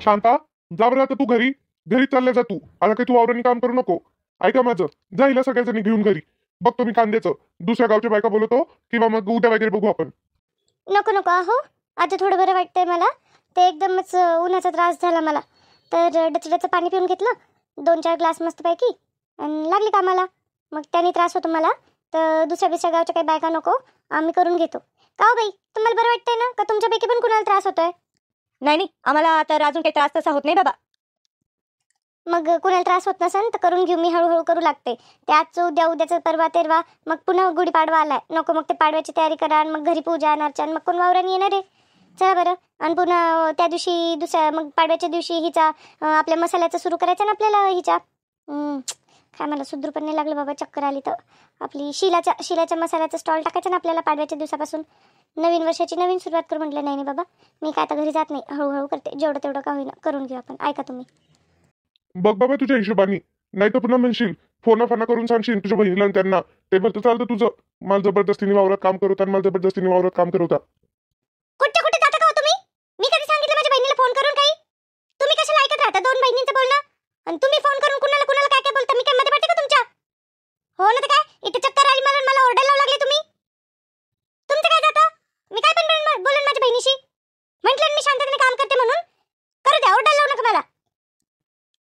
शांता, जा बरं आता तू घरी. घरी चालल्या जा तू. आता काही तू वावरांनी काम करू नको. ऐका माझं, जा हिला सगळ्याजणी घेऊन घरी. बघतो मी कांद्याचं दुसऱ्या गावच्या बायका बोलवतो, किंवा मग उद्या वगैरे बघू आपण. नको नको अहो, आता थोडं बरं वाटतंय मला. ते एकदमच उन्हाचा त्रास झाला मला, तर डचड्याचं पाणी पिऊन घेतलं 2-4 ग्लास मस्तपैकी, आणि लागली कामाला. मग त्याने त्रास होतो मला, तर दुसऱ्या गावच्या काही बायका नको, आम्ही करून घेतो. का हो बाई, तुम्हाला बरं वाटतंय ना? का तुमच्यापैकी पण कुणाला त्रास होतोय? नाही नाही, आम्हाला तर अजून काही त्रास तसा होत नाही बाबा. मग कुणाला त्रास होत नसेल तर करून घेऊ, मी हळूहळू करू लागते. ते आजचं उद्या, उद्याचं परवा तेरवा, मग पुन्हा गुढीपाडवा आलाय. नको, मग ते पाडव्याची तयारी करा, आणि मग घरी पूजा अर्चना, मग कोण वावराने येणार आहे? चला बरं. आणि पुन्हा त्या दिवशी दुसऱ्या, मग पाडव्याच्या दिवशी हिचा आपल्या मसाल्याचं सुरू करायचं ना आपल्याला हिच्या. काय मला सुधरू पण नाही लागलं बाबा, चक्कर आली तर. आपली शिलाच्या मसाल्याचं स्टॉल टाकायचं ना आपल्याला पाडव्याच्या दिवसापासून. नवीन वर्षाची नवीन सुरुवात करू म्हटलं. नाही बाबा, मी काय आता घरी जात नाही, हळूहळू करते. जेवढं तेवढं का होईना करून घेऊ आपण. ऐका तुम्ही. बघ बाबा तुझ्या हिशोबाने, नाही तर पुन्हा म्हणशील फोना करून सांगशील तुझ्या बहिणीला आणि त्यांना. ते भरतं चालतं तुझं. मला जबरदस्तीने वावरात काम करवतात, मला जबरदस्तीने वावरात काम करवतात. कुठे कुठे जाता का हो तुम्ही? मी कधी सांगितलं माझ्या बहिणीला फोन करून काही? तुम्ही कशाला ऐकत राहता 2 बहिणींचं बोलणं? आणि तुम्ही फोन करून कुणाला कुणाला काय काय बोलता? मी काय मध्ये पडते का तुमच्या? हो ना, तर काय इथे चक्कर आली मला ओरडायला लागले तुम्ही. तुमचं काय जातं? मी काय पण बोलेन माझ्या बहिणीशी? म्हटलं मी शांततेने काम करते म्हणून. करू द्या, ओरडायला लावू नका मला.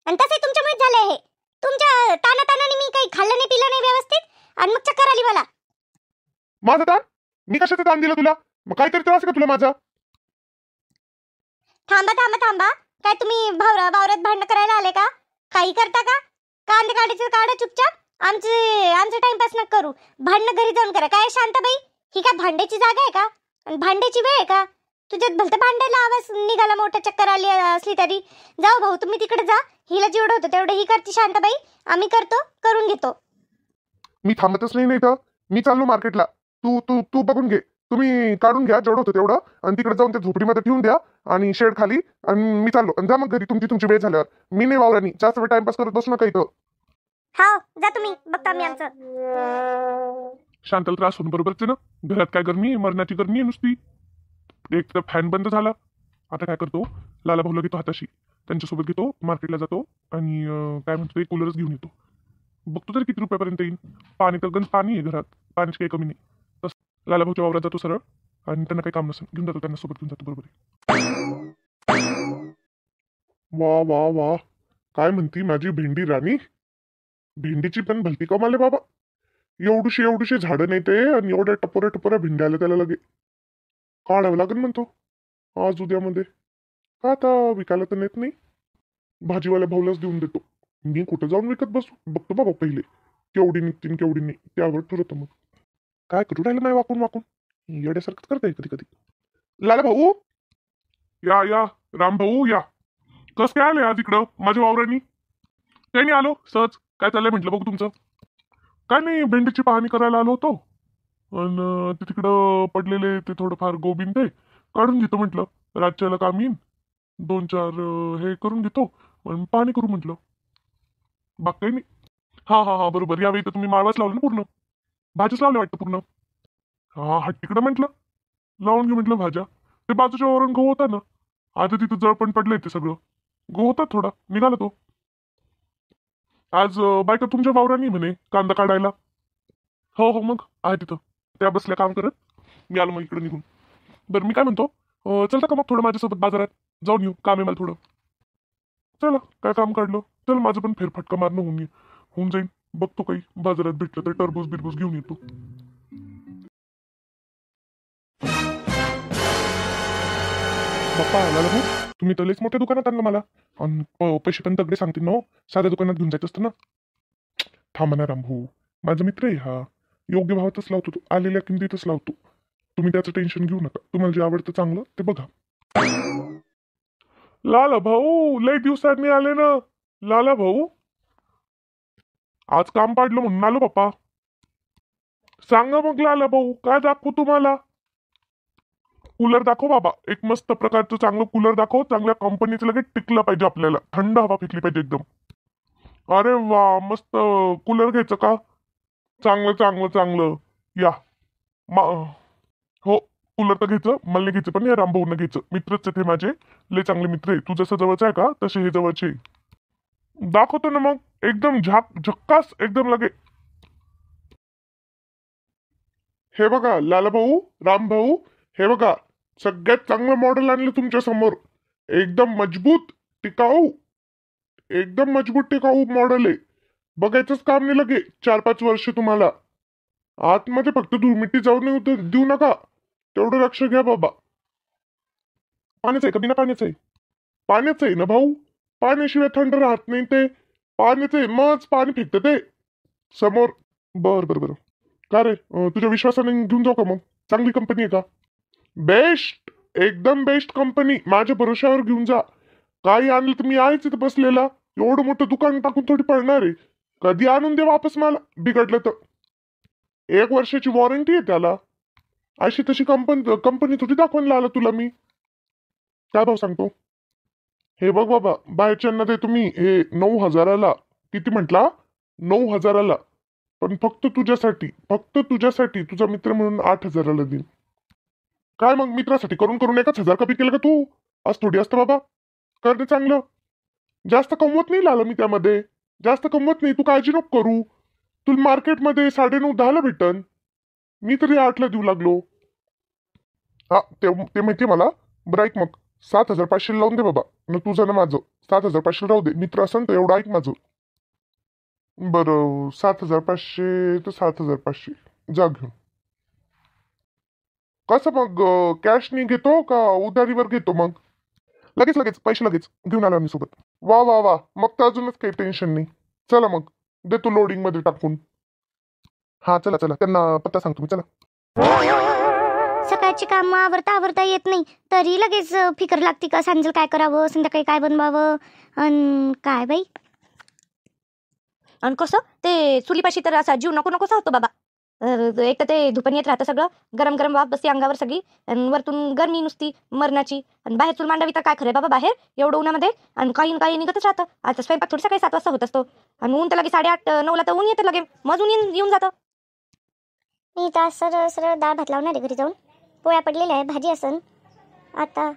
आणि तसंही तुमच्यामुळेच झालंय हे. तुमच्या तानातानाने मी काही खाल्लं नाही पिलं नाही व्यवस्थित, आणि मग चक्कर आली मला. माझं ताण? मी कशाचं ताण दिलं तुला? मग काहीतरी त्रास का तुला माझा? थांबा थांबा थांबा. काय तुम्ही वावरात भांडण करायला आले का? काही करता का? कांदे काढा चुपचाप. आमचं टाइमपास नका करू. भांडणं घरी जाऊन करा. काय शांताबाई, ही काय भांड्याची जागा आहे का? आणि भांड्याची वेळ आहे का? तुझ्यात भलतं भांडायला आवाज निघाला, मोठा चक्कर आली असली तरी. जाऊ भाऊ, तुम्ही तिकडे जा. हिला जेवढं होतं तेवढं ही करते शांताबाई. आम्ही करून घेतो. मी थांबतच नाही तर. मी चाललो मार्केटला. तू तू तू बघून घे. तुम्ही काढून घ्या जेवढं होतं तेवढं, आणि तिकडे जाऊन त्या झोपडीमध्ये ठेवून द्या, आणि शेड खाली. आणि मी चाललो. आणि जा मग घरी तुमची वेळ झाल्यावर. मी नाही वावरानी जास्त वेळ टाइमपास करत बसू नका इथं. हा, जा तुम्ही. बघता आम्ही आमचं. शांतला त्रास होऊन बरोबरच आहे ना. घरात काय गरमी आहे, मरणाची गरमी आहे नुसती. एक तर फॅन बंद झाला. आता काय करतो, लाला भाऊला घेतो हाताशी, त्यांच्यासोबत घेतो मार्केटला जातो, आणि काय म्हणतो कूलरच घेऊन येतो. बघतो तरी किती रुपयापर्यंत येईल. पाणी तर गंज पाणी आहे घरात, पाण्याची काही कमी नाही. तसं लाला भाऊच्या वावरात जातो सरळ, आणि त्यांना काही काम नसेल घेऊन जातो, त्यांना सोबत घेऊन जातो. बरोबर आहे. वा वा वा, काय म्हणती माझी भेंडी राणी. भेंडीची पण भलती कमाल आहे बाबा. एवढीशी झाडं नाही ते, आणि एवढ्या टपोऱ्या भेंड्या आल्या त्याला लगे. काढावं लागेल म्हणतो आज उद्यामध्ये. का आता विकायला तर नेत नाही, भाजीवाल्या भाऊलाच देऊन देतो. मी कुठं जाऊन विकत बसू. बघतो बाबा पहिले केवढी निघतील केवढी नाही, त्यावर ठरवतो मग. काय करू राहिलं नाही वाकून येड्यासारखंच करताय कधी कधी. लाला भाऊ या राम भाऊ या. कस काय आले आज इकडं माझ्या वावरानी? काही नाही, आलो सहज. काय चाललंय म्हटलं बघू तुमचं. काय नाही, भेंडीची पाहणी करायला आलो होतो, आणि ते तिकडं पडलेले ते थोडंफार गोबीन ते काढून घेतो म्हटलं. रातच्याला काम येईन. 2-4 हे करून घेतो, आणि पाणी करू म्हटलं. बाग काही नाही. हा बरोबर. यावेळी तर तुम्ही माळवाच लावलं ना पूर्ण, भाजीच लावले वाटतं पूर्ण. हा तिकडं म्हटलं लावून घे म्हटलं भाज्या. ते बाजूच्या वावरून गहू होता ना, आता तिथं जळ पण पडलंय ते सगळं. गहू होता थोडा निघाला तो. आज बायका तुमच्या वावरानी म्हणे कांदा काढायला. हो मग आहे तिथं, त्या बसल्या काम करत. मी आलो मग इकडे निघून. बरं मी काय म्हणतो, चलता का मग थोडं माझ्यासोबत बाजारात जाऊन येऊ? काम आहे मला थोडं. चला, काय काम काढलं. चल, माझं पण फेरफटका मारणं होऊन जाईल. बघतो काही बाजारात भेटलं तर टरबूज बिरबूज घेऊन येतो. बाप्पा आला भाऊ, तुम्ही तर लईच मोठ्या दुकानात आणलं मला. आणि पैसे पण तगडे सांगतील ना हो. साध्या दुकानात घेऊन जायचं असतं ना. थांबा ना राम भाऊ, माझा मित्र आहे हा. योग्य भावातच लावतो तो, आलेल्या किमतीतच लावतो. तुम्ही त्याचं टेन्शन घेऊ नका. तुम्हाला जे आवडतं चांगलं ते बघा. लाला भाऊ, लय दिवसांनी आले ना. लाला भाऊ, आज काम पाडलं म्हणून आलो बाप्पा. सांगा मग लाला भाऊ, काय दाखवू तुम्हाला? कूलर दाखव बाबा, एक मस्त प्रकारचं चांगलं कूलर दाखव. चांगल्या कंपनीचं लगेच टिकलं पाहिजे आपल्याला, थंड हवा फेकली पाहिजे एकदम. अरे वा, मस्त कूलर घ्यायचं का? चांगलं. या हो, कूलर तर घ्यायचं, मला नाही घ्यायचं, पण या रामभाऊंना घ्यायचं. मित्रच आहे ते माझे, लय चांगले मित्र आहे. तू जसं जवळचं आहे का तसे हे जवळचे आहे. दाखवतो ना मग, एकदम झक्कास एकदम लगे. हे बघा लाला भाऊ, राम भाऊ, हे बघा सगळ्यात चांगलं मॉडेल आणलं तुमच्या समोर. एकदम मजबूत टिकाऊ, एकदम मजबूत टिकाऊ मॉडेल आहे. बघायचंच काम नाही लगे 4-5 वर्ष तुम्हाला. आतमध्ये फक्त धूळमिट्टी जाऊ नये देऊ नका, तेवढं लक्ष घ्या बाबा. पाण्याचं आहे का बिना पाण्याचं आहे? पाण्याचं आहे ना भाऊ, पाण्याशिवाय थंड राहत नाही ते. पाण्याचं आहे, मग पाणी फेकतं ते समोर. बर बर बर, का रे तुझ्या विश्वासाने घेऊन जाऊ का मग? चांगली कंपनी आहे का? बेस्ट, एकदम बेस्ट कंपनी, माझ्या भरोशावर घेऊन जा. काही आणलं तर मी आहेच इथं बसलेला. एवढं मोठं दुकान टाकून थोडी पडणार आहे. कधी आणून दे वापस मला, बिघडलं तर. 1 वर्षाची वॉरंटी आहे त्याला. अशी तशी कंपनी थोडी दाखवून आला तुला मी. काय भाव सांगतो? हे बघ बाबा, बाहेरच्यांना ते तुम्ही हे 9,000ला, किती म्हटला? 9,000ला, पण फक्त तुझ्यासाठी तुझा मित्र म्हणून 8,000ला देईन. काय मग मित्रासाठी करून करून 1,000 कमी केलं का तू? आज थोडी असतं बाबा, करणे चांगलं. जास्त कमवत नाही लाला मी त्यामध्ये, जास्त कमवत नाही. तू काळजी नको करू. तुला मार्केटमध्ये 9:30-10ला भेटन, मी तरी 8ला देऊ लागलो. हा ते माहितीये मला. बरं ऐक मग, 7,500 लावून दे बाबा. न तुझं ना माझं 7,500 राहू दे. मित्र असेल तर एवढं ऐक माझं. बरं 7,500 तर 7,500 जा घेऊन. कसं मग, कॅशनी घेतो का उधारीवर घेतो मग? लगेच पैसे लगेच घेऊन आला मी सोबत. वा वा वा, मग तर अजूनच काही टेन्शन नाही. चला मग देतो लोडिंग मध्ये टाकून. हा चला त्यांना पत्ता सांगतो मी. चला. सकाळची कामं आवरता येत नाही तरी लगेच फिकर लागते का सांजेल काय करावं, संध्याकाळी काय बनवावं. काय बाई. आणि कसं ते चुलीपाशी तर असा जीव नको नकोसा होतो बाबा. एक तर ते धुपण येत राहतं सगळं, गरम गरम वाफ बसते अंगावर सगळी, आणि वरतून गरमी नुसती मरणाची. आणि बाहेर चूल मांडावी तर काय खरंय बाबा बाहेर एवढं उन्हामध्ये. आणि काही निघतच राहतं. आता स्वयंपाक थोडी सकाळी 7 वाजता होत असतो, आणि ऊन तर लगे 8:30-9ला तर ऊन येतं लगे, मग ऊन येऊन जातं. मी तर सरळ डाळ भात लावणार आहे घरी जाऊन. पोळ्या पडलेल्या आहे, भाजी असन. आता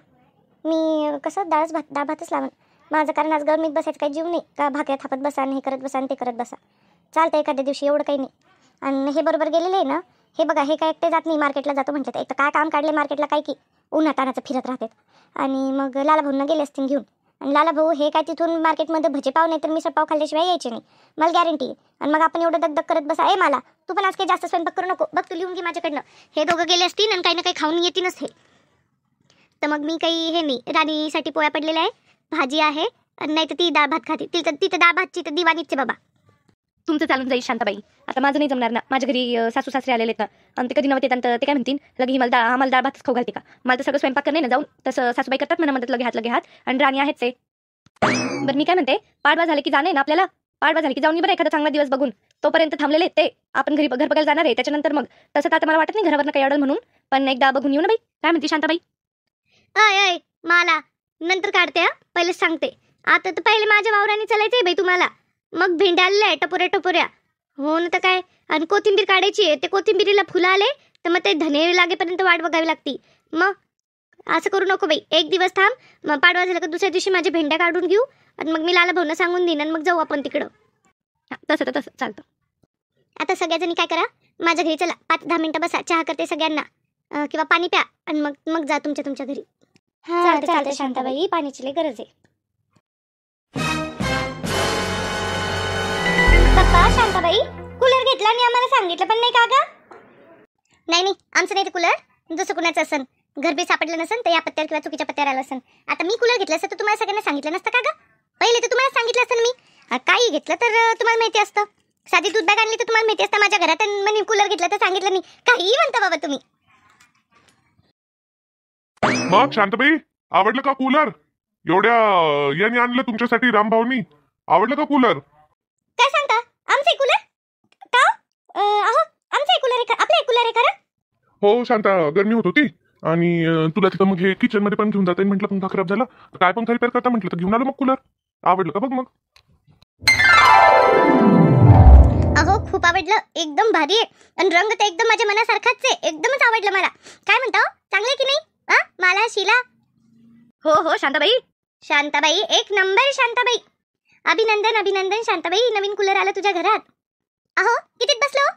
मी कसं डाळ भातच लावून माझं, कारण आज गरमीत बसायचं काही जीव नाही का. भाकऱ्या थापत बसा आणि हे करत बसा आणि ते करत बसा. चालतं एखाद्या दिवशी, एवढं काही नाही. आणि हे बरोबर गेलेले आहे ना. हे बघा, हे काय एकटे जात नाही, मार्केटला जातो म्हटलं. एक तर काय काम काढले मार्केटला, काय की उन्हातानाचं फिरत राहतात. आणि मग लाला भाऊंना गेले असतील घेऊन. आणि लाला भाऊ हे काय तिथून मार्केटमध्ये भजे पाव नाही तर मिसळ पाव खाल्ल्याशिवाय यायचे नाही, मला गॅरंटी आहे. आणि मग आपण एवढं दगदग करत बसा. मला तू पण आज काही जास्त स्वयंपाक करू नको, बघ तू लिहून घे माझ्याकडनं. हे दोघं गेले असतील आणि काही ना काही खाऊन येतीलच हे. तर मग मी काही हे नाही, राणीसाठी पोळ्या पडलेल्या आहे, भाजी आहे, नाही तर ती डाळ भात खाते. तिथं डाळ भातची तर दिवाणीचे बाबा. तुमचं चालून जाईल शांताबाई. आता माझं नाही जमणार ना. माझ्या घरी सासू सासरे आलेले आहेत ना, आणि ते कधी नव्हते तर ते काय म्हणतील लगे आम्हाला डाळ भातच खाऊ घालते का? मला तर सगळं स्वयंपाक करणे ना जाऊन. तसं सासूबाई करतात म्हणा मदत, लगे हात. आणि राणी आहेच आहे. बरं मी काय म्हणते, पाडवा झाले की जाणे ना आपल्याला. पाडवा झाले की जाऊन बरं एखादा चांगला दिवस बघून. तोपर्यंत थांबलेले ते आपण घर बघायला जाणार आहे. त्याच्यानंतर मग तसं तर आता मला वाटत नाही घरावरनं काही अडल म्हणून, पण एकदा बघून येऊ ना बाई. काय म्हणते शांताबाई? अय मला नंतर काढते हा, पहिलेच सांगते. आता तर पहिले माझ्या वावराने चालायचंय बाई तुम्हाला. मग भेंड्या आलेल्या आहे टपोऱ्या. हो ना तर काय. आणि कोथिंबीर काढायची आहे, ते कोथिंबीरीला फुलं आले तर मग ते धने लागेपर्यंत वाट बघावी लागती. मग असं करू नको बाई. एक दिवस थांब, मग पाडवा झाला का दुसऱ्या दिवशी माझ्या भेंड्या काढून घेऊ, आणि मग मी लाला भाऊंना सांगून देईन, आणि मग जाऊ आपण तिकडं. तसं चालतं. आता सगळ्याजणी काय करा, माझ्या घरी चला, 5-10 मिनिटं बसा, चहा करते सगळ्यांना, किंवा पाणी प्या, आणि मग जा तुमच्या घरी. चालते शांताबाई, पाण्याची लई गरज आहे. पप्पा, शांताबाई कूलर घेतला आणि आम्हाला सांगितलं पण नाही का ग? नाही आमचं नाही ते कूलर, जसं कुणाचं असन, घर बी सापडलं नसन तर या पत्त्यावर किंवा चुकीच्या पत्त्यावर आलं असन. आता मी कूलर घेतलं असतं तर तुम्हाला सगळ्यांना सांगितलं नसतं का ग? पहिले तर तुम्हाला सांगितलं असतं मी. काही घेतलं तर तुम्हाला माहिती असतं. साधी दूध बॅग आणली तर तुम्हाला माहिती असतं माझ्या घरात, आणि म्हणे कूलर घेतलं तर सांगितलं नाही. काही म्हणता बाबा तुम्ही. मग शांताबाई, आवडलं का कूलर? एवढ्या यांनी आणलं तुमच्यासाठी रामभाऊनी, आवडलं का कूलर? काय सांगता? आमचे कूलर का? आमचे कूलर आहे का? आपले कूलर आहे का? हो शांता, गरमी होत होती आणि तुला तिथं मग हे किचन मध्ये पण घेऊन जाता येईल म्हटलं. पंखा खराब झाला तर काय पंखा रिपेअर करता म्हटलं, तर घेऊन आलो मग कूलर. आवडलं का बघ मग? अहो खूप आवडलं, एकदम भारी आहे. आणि रंग तर एकदम माझ्या मनासारखाच आहे, एकदमच आवडलं मला. काय म्हणता? चांगलं शीला. हो हो शांताबाई. शांताबाई एक नंबर शांताबाई. अभिनंदन अभिनंदन शांताबाई, नवीन कूलर आला तुझ्या घरात. अहो कितीत बसलो?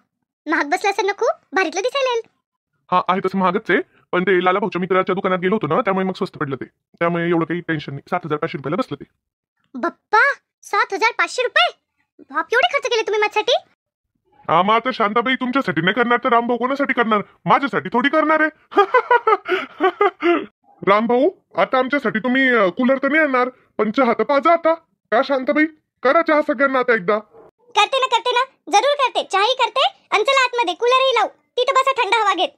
महाग बसला असेल ना खूप, भारीतलं दिसायला. हा आहे तसं महागच आहे, पण ते लाला भाऊच्या मित्राच्या दुकानात गेलो होतो ना, त्यामुळे मग स्वस्त पडलं ते. त्यामुळे एवढं काही टेन्शन नाही. 7,500 रुपयाला बसलं ते. बाप्पा 7,500 रुपये. बाप एवढे खर्च केले तुम्ही माझ्यासाठी? हा मग आता शांताबाई तुमच्यासाठी नाही करणार तर रामभाऊ कोणासाठी करणार? माझ्यासाठी थोडी करणार आहे. रामभाऊ आता आमच्यासाठी तुम्ही कूलर तर नाही आणणार, पण चहा तर पाजा आता. का शांताबाई करा चहा सगळ्यांना आता एकदा. करते ना जरूर करते. चहाही करते आणि चला आतमध्ये कूलरही लावू. तिथं बसा थंड हवा घेत.